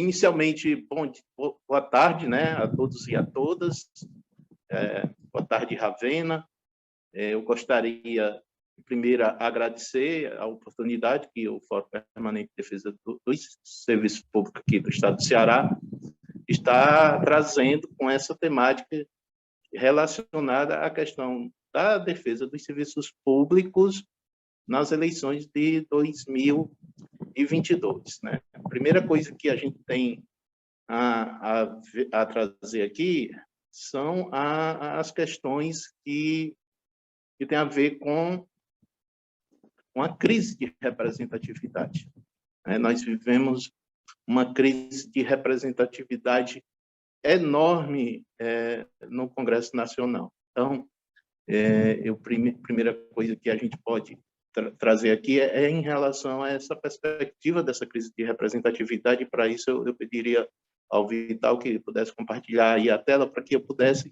Inicialmente, boa tarde, né, a todos e a todas. Boa tarde, Ravena. Eu gostaria, primeiro, agradecer a oportunidade que o Fórum Permanente de Defesa do Serviço Público aqui do Estado do Ceará está trazendo com essa temática relacionada à questão da defesa dos serviços públicos nas eleições de 2022, né? A primeira coisa que a gente tem a trazer aqui são as questões que têm a ver com a crise de representatividade. Nós vivemos uma crise de representatividade enorme no Congresso Nacional. Então, primeira coisa que a gente pode trazer aqui é em relação a essa perspectiva dessa crise de representatividade. Para isso, eu pediria ao Vital que pudesse compartilhar aí a tela para que eu pudesse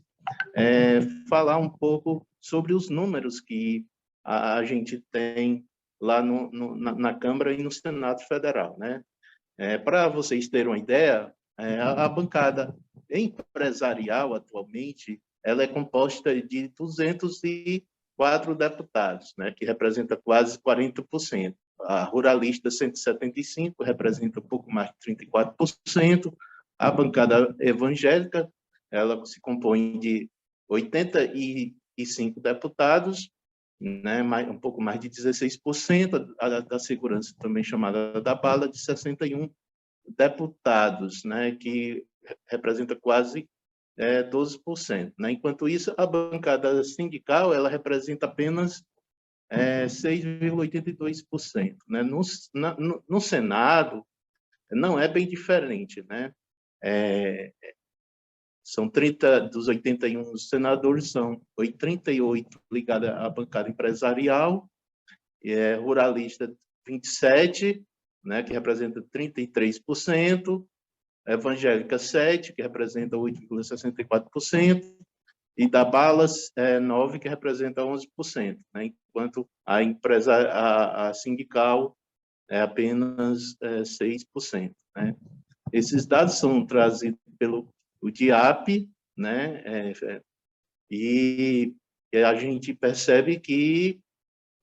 falar um pouco sobre os números que a gente tem lá na Câmara e no Senado Federal, né? Para vocês terem uma ideia, a bancada empresarial atualmente ela é composta de 204 deputados, né, que representa quase 40%. A ruralista, 175, representa um pouco mais de 34%. A bancada evangélica, ela se compõe de 85 deputados, né, um pouco mais de 16%. A da segurança, também chamada da bala, de 61 deputados, né, que representa quase 12%. Né? Enquanto isso, a bancada sindical ela representa apenas 6,82%. Né? No Senado, não é bem diferente. Né? São 30 dos 81 senadores, são 38 ligados à bancada empresarial, ruralista 27, né, que representa 33%, evangélica 7, que representa 8,64%, e da Balas 9, que representa 11%, né, enquanto a sindical é apenas 6%. Né. Esses dados são trazidos pelo DIAP, né, e a gente percebe que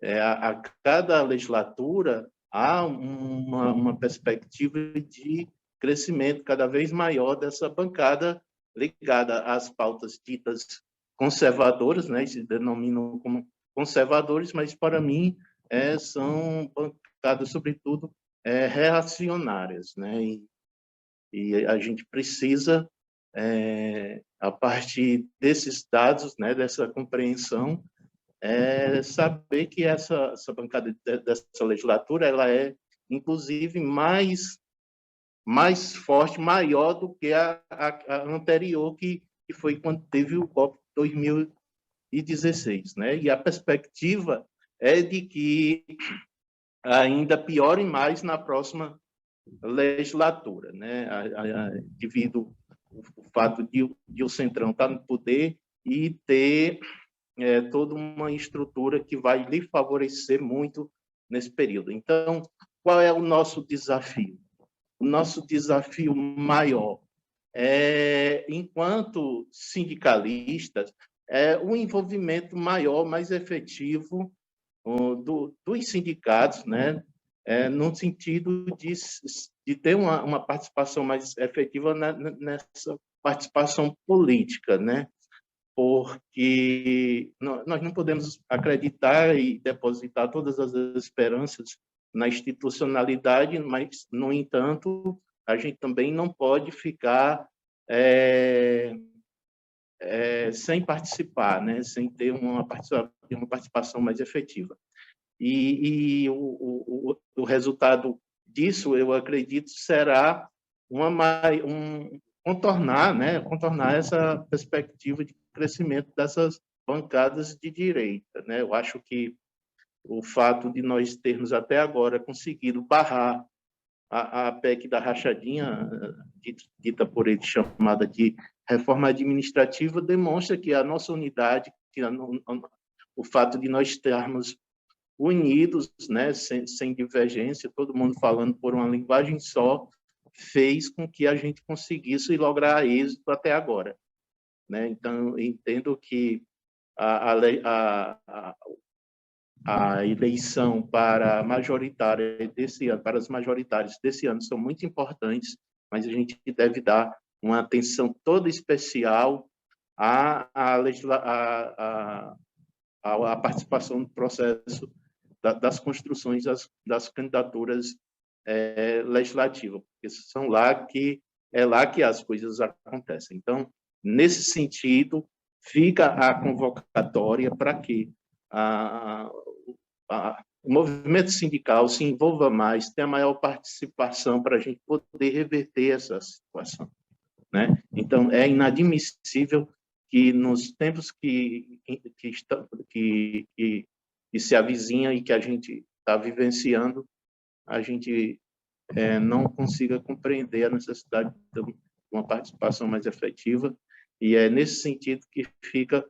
a cada legislatura há uma perspectiva de crescimento cada vez maior dessa bancada ligada às pautas ditas conservadoras, né, se denominam como conservadores, mas para mim são bancadas, sobretudo, reacionárias, né, e a gente precisa, a partir desses dados, né, dessa compreensão, saber que essa bancada dessa legislatura ela é, inclusive, mais forte, maior do que a anterior, que foi quando teve o golpe de 2016. Né? E a perspectiva é de que ainda piore mais na próxima legislatura, né? Devido ao fato de o Centrão estar no poder e ter toda uma estrutura que vai lhe favorecer muito nesse período. Então, qual é o nosso desafio? O nosso desafio maior enquanto sindicalistas, o envolvimento maior, mais efetivo dos sindicatos, né? No sentido de ter uma participação mais efetiva nessa participação política, né? Porque nós não podemos acreditar e depositar todas as esperanças na institucionalidade, mas, no entanto, a gente também não pode ficar sem participar, né? Sem ter uma participação mais efetiva. E o resultado disso, eu acredito, será contornar essa perspectiva de crescimento dessas bancadas de direita, né? Eu acho que o fato de nós termos até agora conseguido barrar a PEC da rachadinha, dita por ele, chamada de reforma administrativa, demonstra que a nossa unidade, o fato de nós estarmos unidos, né, sem divergência, todo mundo falando por uma linguagem só, fez com que a gente conseguisse lograr êxito até agora, né? Então, entendo que a eleição para majoritária desse ano, para as majoritárias desse ano são muito importantes, mas a gente deve dar uma atenção toda especial à participação no processo das construções das candidaturas legislativas, porque é lá que as coisas acontecem. Então, nesse sentido, fica a convocatória para que o movimento sindical se envolva mais, tenha maior participação para a gente poder reverter essa situação, né? Então, é inadmissível que nos tempos que se avizinha e que a gente está vivenciando, a gente não consiga compreender a necessidade de uma participação mais efetiva, e é nesse sentido que fica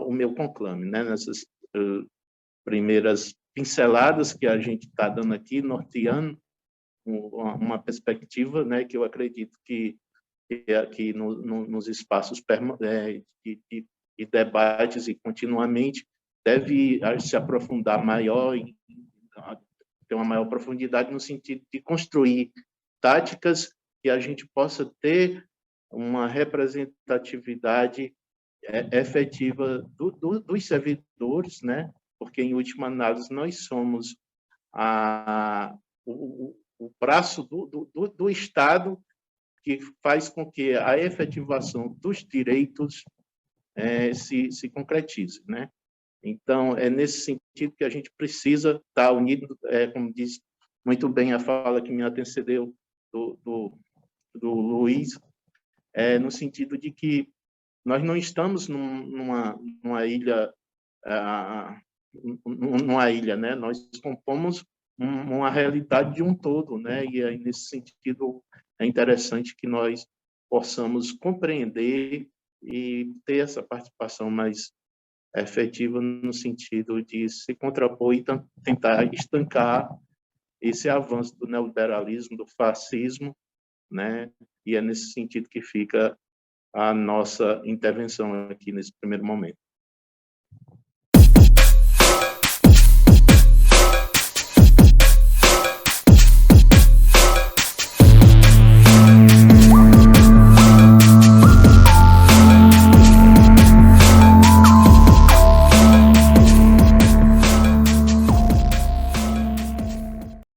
o meu conclame, né? Nessas primeiras pinceladas que a gente está dando aqui, norteando uma perspectiva, né, que eu acredito que aqui nos espaços de debates e continuamente deve se aprofundar maior, ter uma maior profundidade no sentido de construir táticas que a gente possa ter uma representatividade efetiva dos servidores, né? Porque, em última análise, nós somos o braço do Estado que faz com que a efetivação dos direitos se concretize, né? Então, é nesse sentido que a gente precisa estar unido, como diz muito bem a fala que me antecedeu do Luiz, no sentido de que nós não estamos numa ilha, né? Nós compomos uma realidade de um todo, né? E aí, nesse sentido, é interessante que nós possamos compreender e ter essa participação mais efetiva no sentido de se contrapor e tentar estancar esse avanço do neoliberalismo, do fascismo, né? E é nesse sentido que fica a nossa intervenção aqui nesse primeiro momento.